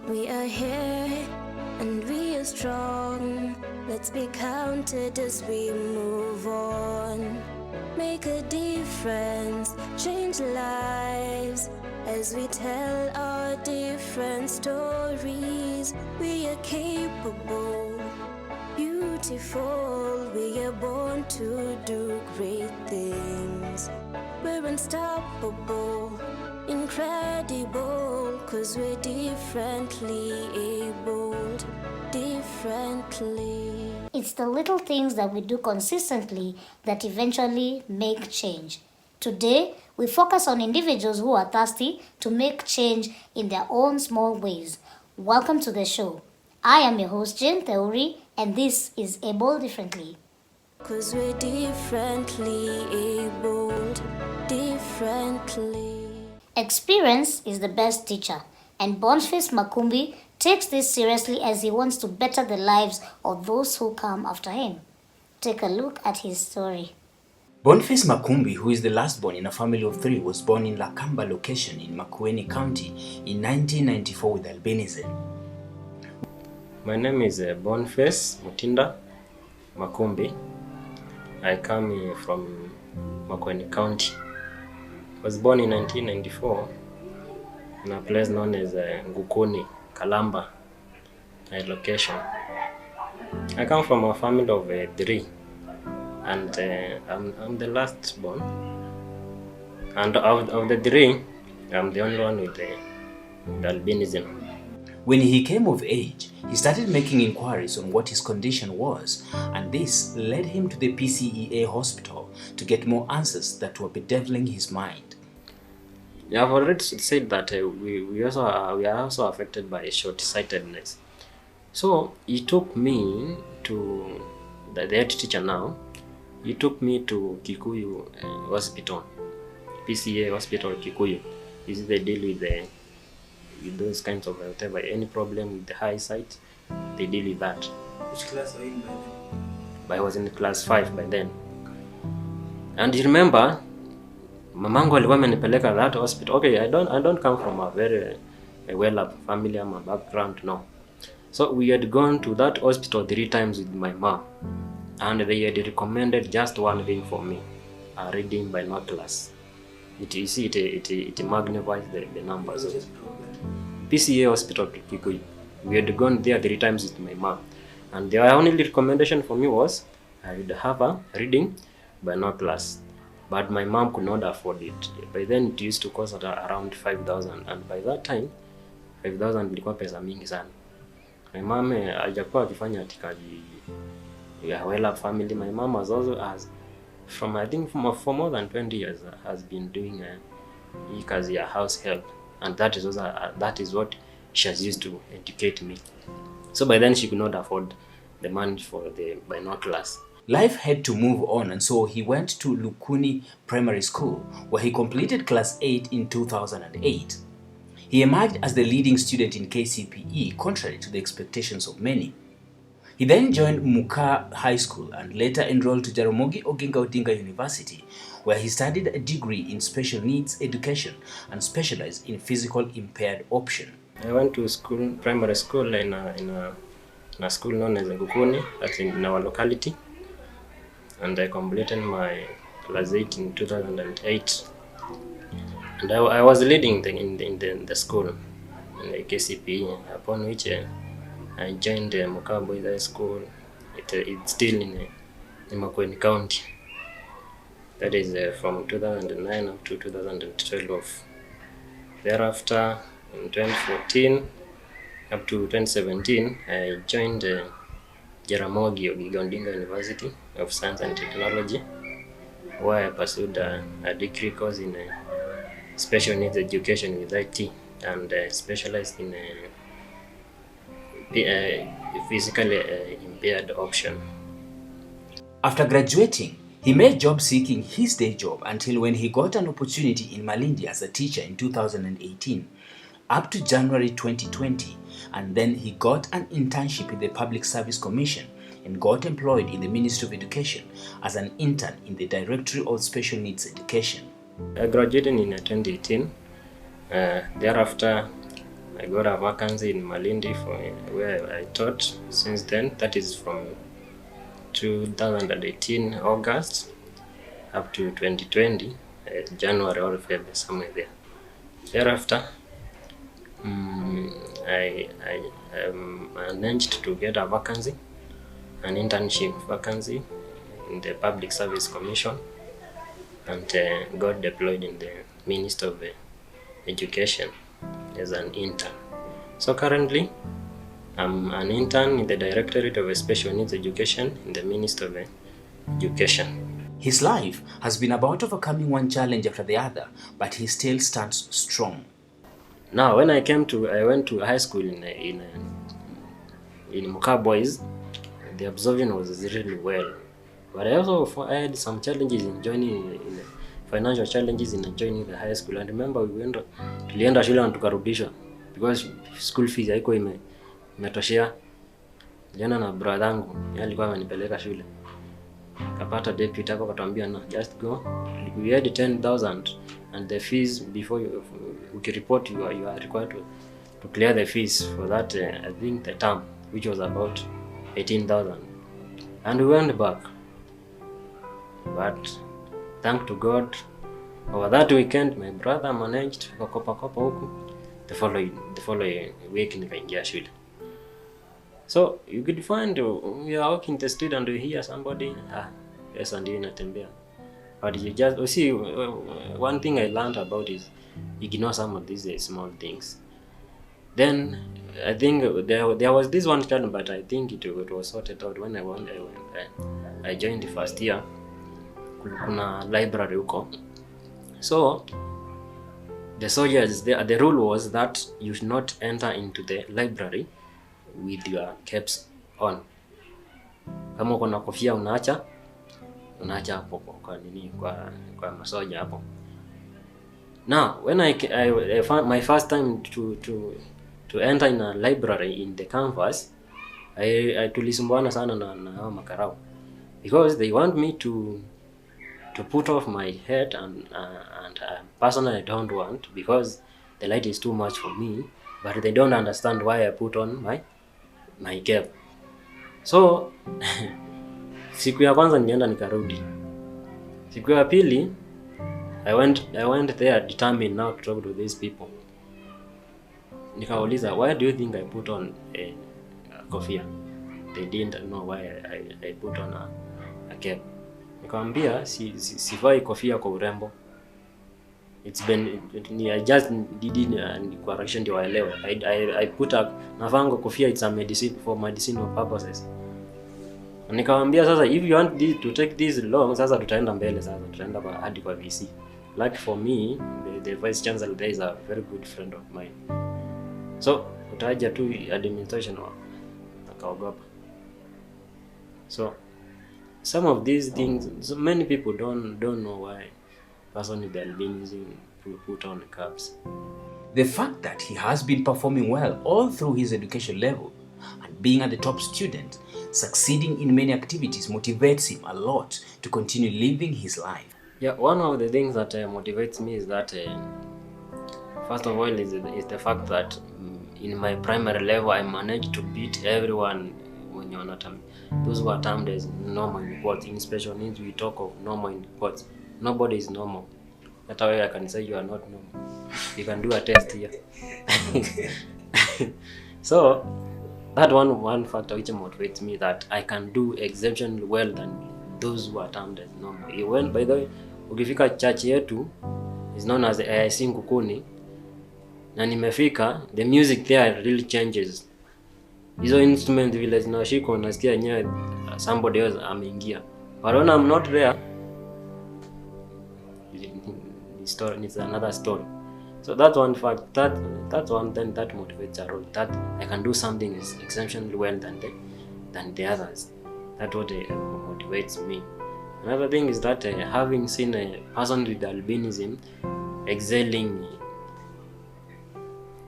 We are here and we are strong. Let's be counted as we move on. Make a difference, change lives as we tell our different stories. We are capable, beautiful. We are born to do great things. We're unstoppable, incredible, 'cause we're differently abled, differently. It's the little things that we do consistently that eventually make change. Today, we focus on individuals who are thirsty to make change in their own small ways. Welcome to the show. I am your host, Jane Theory, and this is Able Differently. 'Cause we're differently abled, differently. Experience is the best teacher, and Boniface Makumbi takes this seriously as he wants to better the lives of those who come after him. Take a look at his story. Boniface Makumbi, who is the last born in a family of 3, was born in Lakamba location in Makueni County in 1994 with albinism. My name is Boniface Mutinda Makumbi. I come from Makueni County. I was born in 1994 in a place known as Ngukuni, Kalamba location. I come from a family of 3, and I'm the last born. And of the 3, I'm the only one with the albinism. When he came of age, he started making inquiries on what his condition was, and this led him to the PCEA hospital to get more answers that were bedeviling his mind. Yeah, I've already said that we are also affected by short-sightedness. So he took me to the head teacher now. He took me to Kikuyu Hospital, PCA Hospital Kikuyu. This is they deal with those kinds of whatever, any problem with the high sight, they deal with that. Which class were you in by then? I was in class 5 by then. And you remember, mamangu alikuwa amenipeleka that hospital. Okay, I don't come from a very well-up family, I'm a background, no. So we had gone to that hospital 3 times with my mom, and they had recommended just one thing for me, reading binoculars. It magnifies the numbers. PCA Hospital Kikuyu. We had gone there 3 times with my mom, and the only recommendation for me was I would have a reading binoculars. But my mom could not afford it. By then it used to cost around 5,000, and by that time 5,000 ilikuwa pesa mingi sana. My mom hajakuwa akifanya atikaji well-up family. My mom was also from I think for more than 20 years has been doing kazi ya house help, and that is what she has used to educate me. So by then she could not afford the money for the binoculars. Life had to move on, and so he went to Lukuni Primary School, where he completed class 8 in 2008. He emerged as the leading student in KCPE, contrary to the expectations of many. He then joined Muka High School and later enrolled to Jaramogi Oginga Odinga University, where he studied a degree in special needs education and specialized in physical impaired option. I went to school, primary school in a school known as Ngukuni, that's in our locality. And I completed my class 8 in 2008. And I was leading in the school, in the KCPE, upon which I joined the Muka Boys High School. It's still in Makueni County. That is from 2009 up to 2012. Thereafter, in 2014 up to 2017, I joined Jaramogi Oginga Odinga University of Science and Technology, where I pursued a degree course in special needs education with IT, and specialized in physically impaired option. After graduating, he made job seeking his day job until when he got an opportunity in Malindi as a teacher in 2018, up to January 2020, and then he got an internship with the Public Service Commission and got employed in the Ministry of Education as an intern in the Directorate of Special Needs Education. I graduated in 2018. Thereafter, I got a vacancy in Malindi for where I taught since then. That is from 2018 August up to 2020 January or February, somewhere there. Thereafter, I managed to get a vacancy, an internship vacancy in the Public Service Commission, and got deployed in the Ministry of Education as an intern. So currently, I'm an intern in the Directorate of Special Needs Education in the Ministry of Education. His life has been about overcoming one challenge after the other, but he still stands strong. Now, when I went to high school in Muka Boys, the absorption was really well. But I also had some challenges in joining, financial challenges in joining the high school. And remember, tulienda shule na tukarudishwa because school fees haiko imetoshea. Niliona na brother yangu, yeye alikuwa amenipeleka shule. Kapata deputy hapo akatuambia no, just go. We had 10,000 and the fees before you report you are required to clear the fees for that I think the term, which was about 18,000. And we went back. But thank to God, over that weekend my brother managed kukopa huku. The following week nikaingia shule. So you could find we are walking the street and we hear somebody, yes, and you natembea. But you just see, one thing I learned about is ignore some of these small things. Then I think there was this one time, but I think it was sorted out when I joined the first year. Kuna library huko. So the soldiers, the rule was that you should not enter into the library with your caps on. Kama uko na kofia unaacha hapo kwa nini kwa masoja hapo. Now when I found my first time to enter in a library in the campus, I tulisumbuana sana na hao makarao because they want me to put off my head and personally I don't want because the light is too much for me, but they don't understand why I put on my cap. So siku ya kwanza nienda nikarudi. Siku ya pili I went there determined now to talk to these people. Nikauliza, why do you think I put on a kofia? They didn't know why I put on a cap. Nikamwambia sivai kofia kwa urembo. I just did it kwa correction ndio waelewe. I put a navango kofia, it's a medicine for medicinal purposes. Nikamwambia sasa if you want to take this long, sasa tutaenda mbele, sasa tutaenda hadi kwa VC. Like for me, the vice chancellor there is a very good friend of mine. So utaja tu administration akaogopa. So some of these things, so many people don't know why person with albinism put on caps. The fact that he has been performing well all through his education level and being a top student, succeeding in many activities motivates him a lot to continue living his life. Yeah, one of the things that motivates me is that first of all is the fact that in my primary level I managed to beat everyone when you're not those who are termed as normal in quotes. In special needs we talk of normal in quotes. Nobody is normal. That's why I can say you are not normal. You can do a test here. So that one factor which motivates me that I can do exceptionally well than those who are termed as normal. When by the way, ukifika church yetu is known as AIC Nkukuni, na nimefika, the music there really changes. Hizo instruments vile zinashika unasikia yenyewe somebody else ameingia. But when I'm not there, it's another story. So that's one fact. That's one thing that motivates a role. That I can do something exceptionally well than the others. That's what motivates me. Another thing is that having seen a person with albinism excelling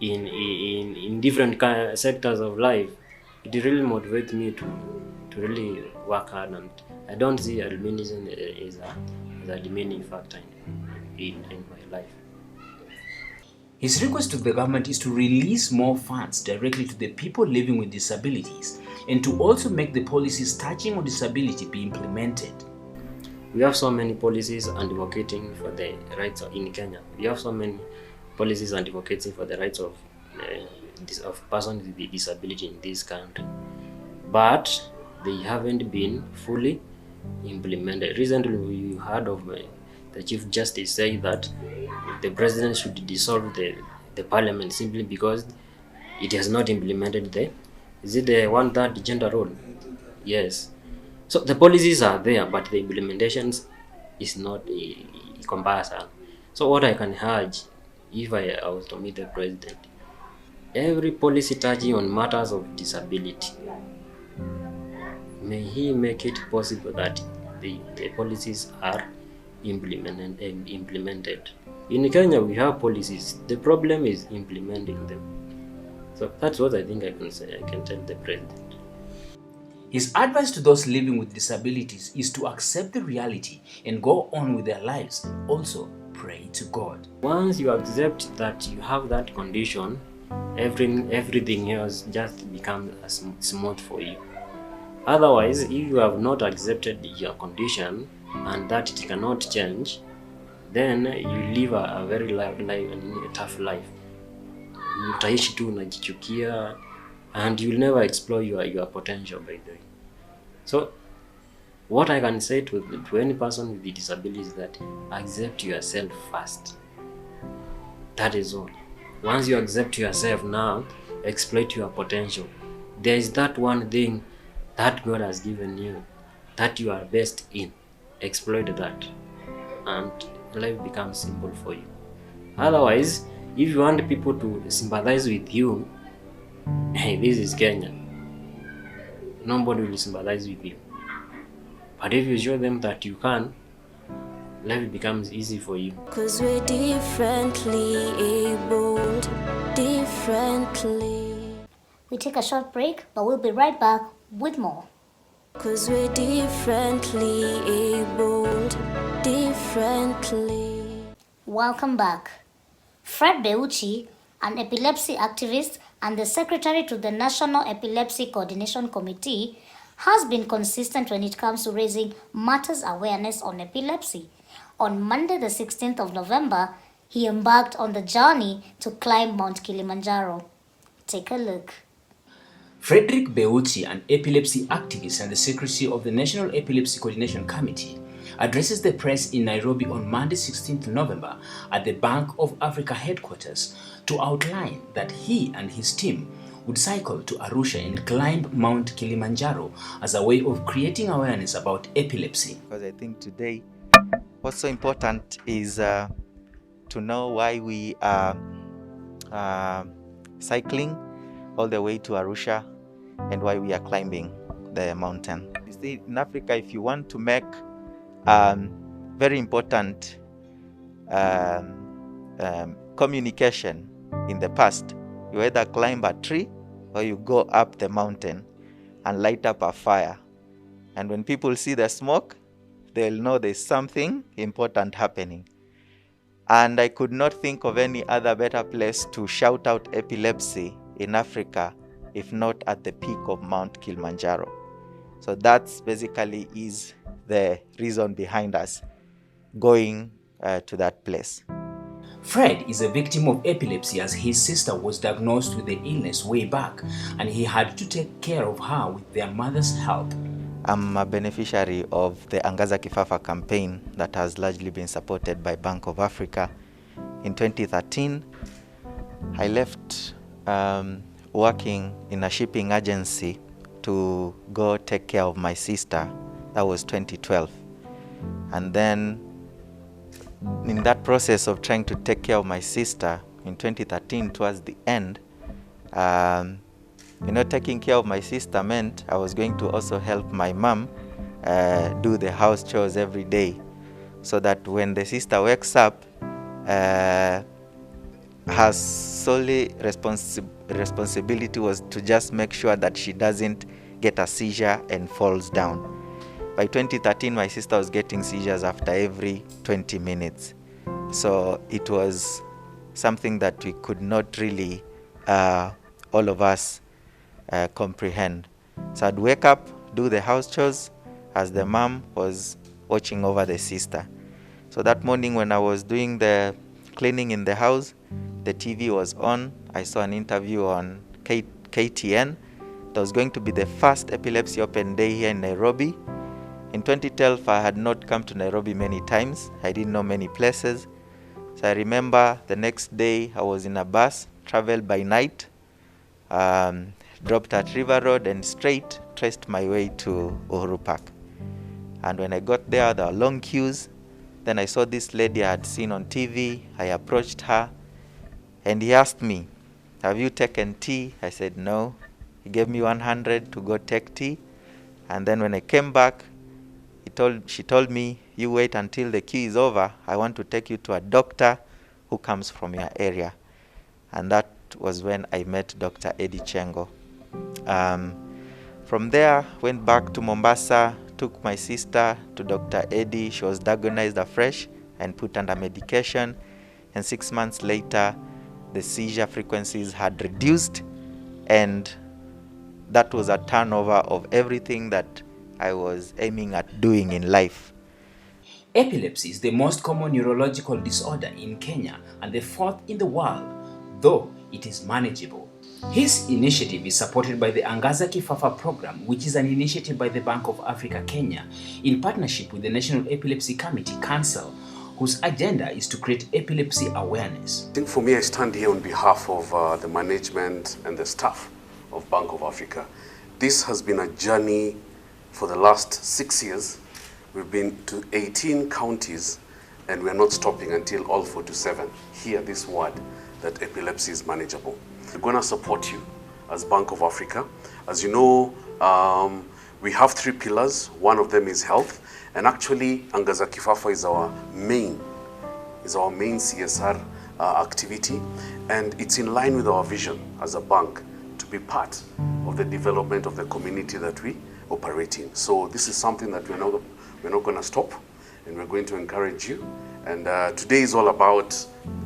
in different sectors of life, it really motivates me to really work hard, and I don't see albinism as a demeaning factor in my life. His request to the government is to release more funds directly to the people living with disabilities and to also make the policies touching on disability be implemented. We have so many policies advocating for the rights in Kenya. We have so many policies advocating for the rights of persons with disability in this country, but they haven't been fully implemented. Recently, we heard of the Chief Justice say that the president should dissolve the parliament simply because it has not implemented the 1/3 gender rule? Yes. So the policies are there, but the implementations is not a comparison. So what I can urge, if I was to meet the president, every policy touching on matters of disability, may he make it possible that the policies are implemented. In Kenya, we have policies. The problem is implementing them. So that's what I think I can say. I can tell the president. His advice to those living with disabilities is to accept the reality and go on with their lives and also pray to God. Once you accept that you have that condition, everything else just becomes smooth for you. Otherwise, if you have not accepted your condition and that it cannot change, then you live a very tough life. Utaishi tu unajichukia and you'll never explore your potential, by the way. So what I can say to any person with the disability is that accept yourself first. That is all. Once you accept yourself, now exploit your potential. There is that one thing that God has given you that you are best in. Exploit that and life becomes simple for you. Otherwise, if you want people to sympathize with you, hey, this is Kenya. Nobody will sympathize with you. But if you show them that you can, life becomes easy for you. 'Cause we're differently abled, differently. We take a short break, but we'll be right back with more. 'Cause we're differently abled, differently. Welcome back. Fred Beuchi, an epilepsy activist and the secretary to the National Epilepsy Coordination Committee, has been consistent when it comes to raising matters awareness on epilepsy. On Monday, the 16th of November, he embarked on the journey to climb Mount Kilimanjaro. Take a look. Frederick Beuchi, an epilepsy activist and the secretary of the National Epilepsy Coordination Committee, addresses the press in Nairobi on Monday 16th November at the Bank of Africa headquarters to outline that he and his team would cycle to Arusha and climb Mount Kilimanjaro as a way of creating awareness about epilepsy. Because I think today what's so important is to know why we are cycling all the way to Arusha and why we are climbing the mountain. You see, in Africa, if you want to make very important communication in the past, you either climb a tree or you go up the mountain and light up a fire. And when people see the smoke, they'll know there's something important happening. And I could not think of any other better place to shout out epilepsy in Africa if not at the peak of Mount Kilimanjaro. So that's basically is the reason behind us going to that place. Fred is a victim of epilepsy as his sister was diagnosed with the illness way back and he had to take care of her with their mother's help. I'm a beneficiary of the Angaza Kifafa campaign that has largely been supported by Bank of Africa. In 2013, I left working in a shipping agency to go take care of my sister. That was 2012. And then in that process of trying to take care of my sister in 2013 towards the end, taking care of my sister meant I was going to also help my mom do the house chores every day, so that when the sister wakes up, her solely responsibility was to just make sure that she doesn't get a seizure and falls down. By 2013, my sister was getting seizures after every 20 minutes. So it was something that we could not really, all of us, comprehend. So I'd wake up, do the house chores as the mom was watching over the sister. So that morning when I was doing the cleaning in the house, the TV was on. I saw an interview on KTN. That was going to be the first Epilepsy Open Day here in Nairobi. In 2012, I had not come to Nairobi many times. I didn't know many places. So I remember the next day I was in a bus, traveled by night, dropped at River Road and straight traced my way to Uhuru Park. And when I got there were long queues. Then I saw this lady I had seen on TV. I approached her and he asked me, "Have you taken tea?" I said no. He gave me 100 to go take tea. And then when I came back, she told me, "You wait until the queue is over. I want to take you to a doctor who comes from your area." And that was when I met Dr. Eddie Chengo. From there, went back to Mombasa, took my sister to Dr. Eddie. She was diagnosed afresh and put under medication. And 6 months later, the seizure frequencies had reduced, and that was a turnover of everything that I was aiming at doing in life. Epilepsy is the most common neurological disorder in Kenya and the fourth in the world, though it is manageable. His initiative is supported by the Angaza Kifafa program, which is an initiative by the Bank of Africa Kenya in partnership with the National Epilepsy Committee Council, whose agenda is to create epilepsy awareness. I think for me, I stand here on behalf of the management and the staff of Bank of Africa. This has been a journey for the last 6 years. We've been to 18 counties and we're not stopping until all 47 hear this word that epilepsy is manageable. We're going to support you as Bank of Africa. As you know, we have 3 pillars. One of them is health, and actually Angaza Kifafa is our main CSR activity, and it's in line with our vision as a bank to be part of the development of the community that we operate in. So this is something that we're not going to stop, and we're going to encourage you. And today is all about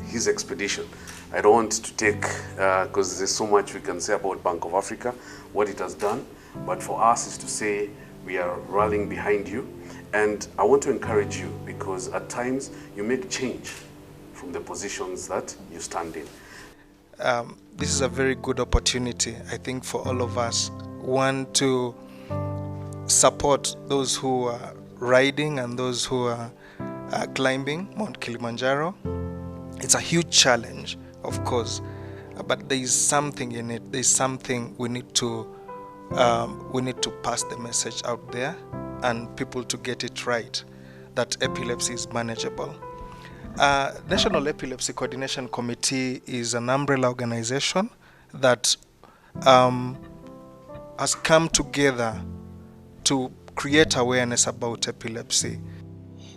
his expedition. I don't want to take, because there's so much we can say about Bank of Africa, what it has done, but for us is to say we are rallying behind you. And I want to encourage you, because at times you make change from the positions that you stand in. This is a very good opportunity, I think, for all of us. One, to support those who are riding and those who are climbing Mount Kilimanjaro. It's a huge challenge, of course, but there is something in it. There's something we need to pass the message out there and people to get it right, that epilepsy is manageable. National Epilepsy Coordination Committee is an umbrella organization that has come together to create awareness about epilepsy.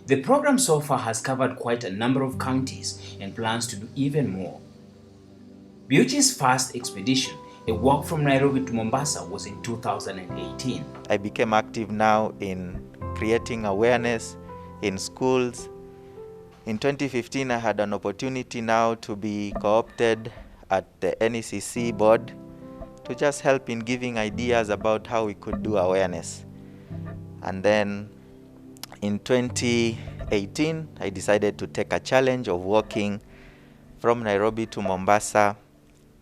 The program so far has covered quite a number of counties and plans to do even more. Beauty's first expedition, a walk from Nairobi to Mombasa, was in 2018. I became active now in creating awareness in schools. In 2015, I had an opportunity now to be co-opted at the NECC board to just help in giving ideas about how we could do awareness. And then in 2018, I decided to take a challenge of walking from Nairobi to Mombasa.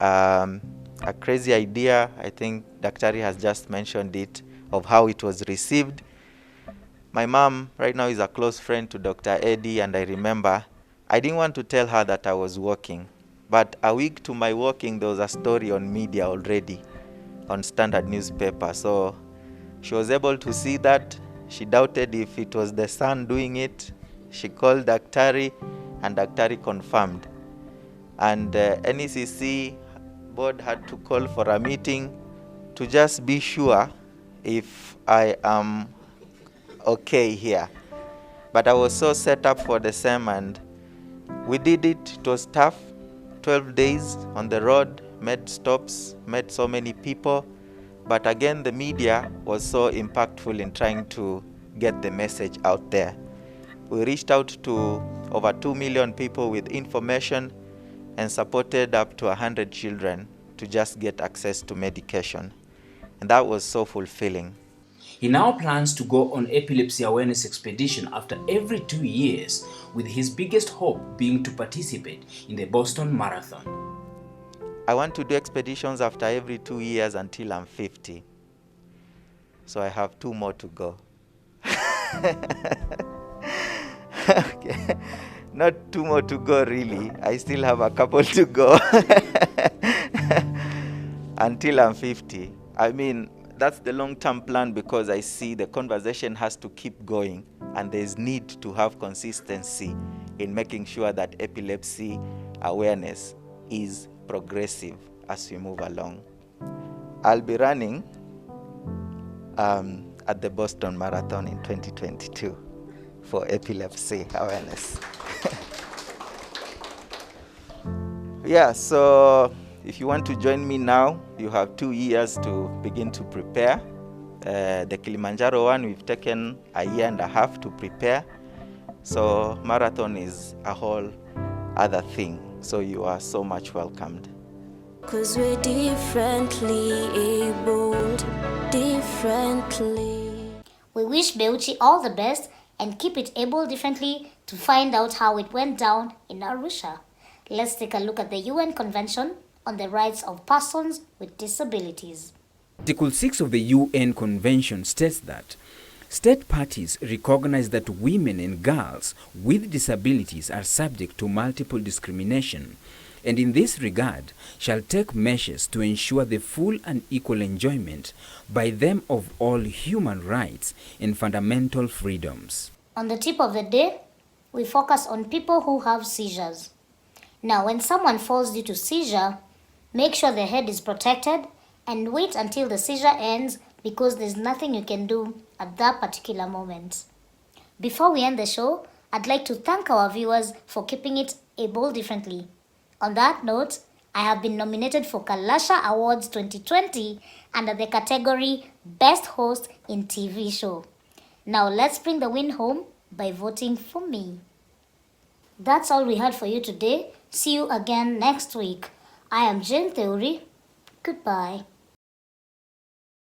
A crazy idea, I think Daktari has just mentioned it, of how it was received. My mom right now is a close friend to Dr. Eddie, and I remember I didn't want to tell her that I was walking, but a week to my walking, there was a story on media already, on Standard newspaper. So she was able to see that. She doubted if it was the son doing it. She called Daktari, and Daktari confirmed. And NECC board had to call for a meeting to just be sure if I am okay here. But I was so set up for the same, and we did it. It was tough. 12 days on the road, made stops, met so many people. But again, the media was so impactful in trying to get the message out there. We reached out to over 2 million people with information, and supported up to 100 children to just get access to medication. And that was so fulfilling. He now plans to go on epilepsy awareness expedition after every 2 years, with his biggest hope being to participate in the Boston Marathon. I want to do expeditions after every 2 years until I'm 50. So I have 2 more to go. Okay. Not 2 more to go, really. I still have a couple to go until I'm 50. I mean, that's the long-term plan, because I see the conversation has to keep going, and there's need to have consistency in making sure that epilepsy awareness is progressive as we move along. I'll be running at the Boston Marathon in 2022 for epilepsy awareness. Yeah, so if you want to join me now, you have 2 years to begin to prepare. The Kilimanjaro one, we've taken a year and a half to prepare. So marathon is a whole other thing. So you are so much welcomed. 'Cause we're differently abled, differently. We wish Beuchi all the best and keep it able differently to find out how it went down in Arusha. Let's take a look at the UN Convention on the Rights of Persons with Disabilities. Article 6 of the UN Convention states that state parties recognize that women and girls with disabilities are subject to multiple discrimination, and in this regard shall take measures to ensure the full and equal enjoyment by them of all human rights and fundamental freedoms. On the tip of the day, we focus on people who have seizures. Now, when someone falls due to seizure, make sure the head is protected and wait until the seizure ends, because there's nothing you can do at that particular moment. Before we end the show, I'd like to thank our viewers for keeping it able differently. On that note, I have been nominated for Kalasha Awards 2020 under the category Best Host in TV Show. Now let's bring the win home by voting for me. That's all we had for you today. See you again next week. I am Jane Theory. Goodbye.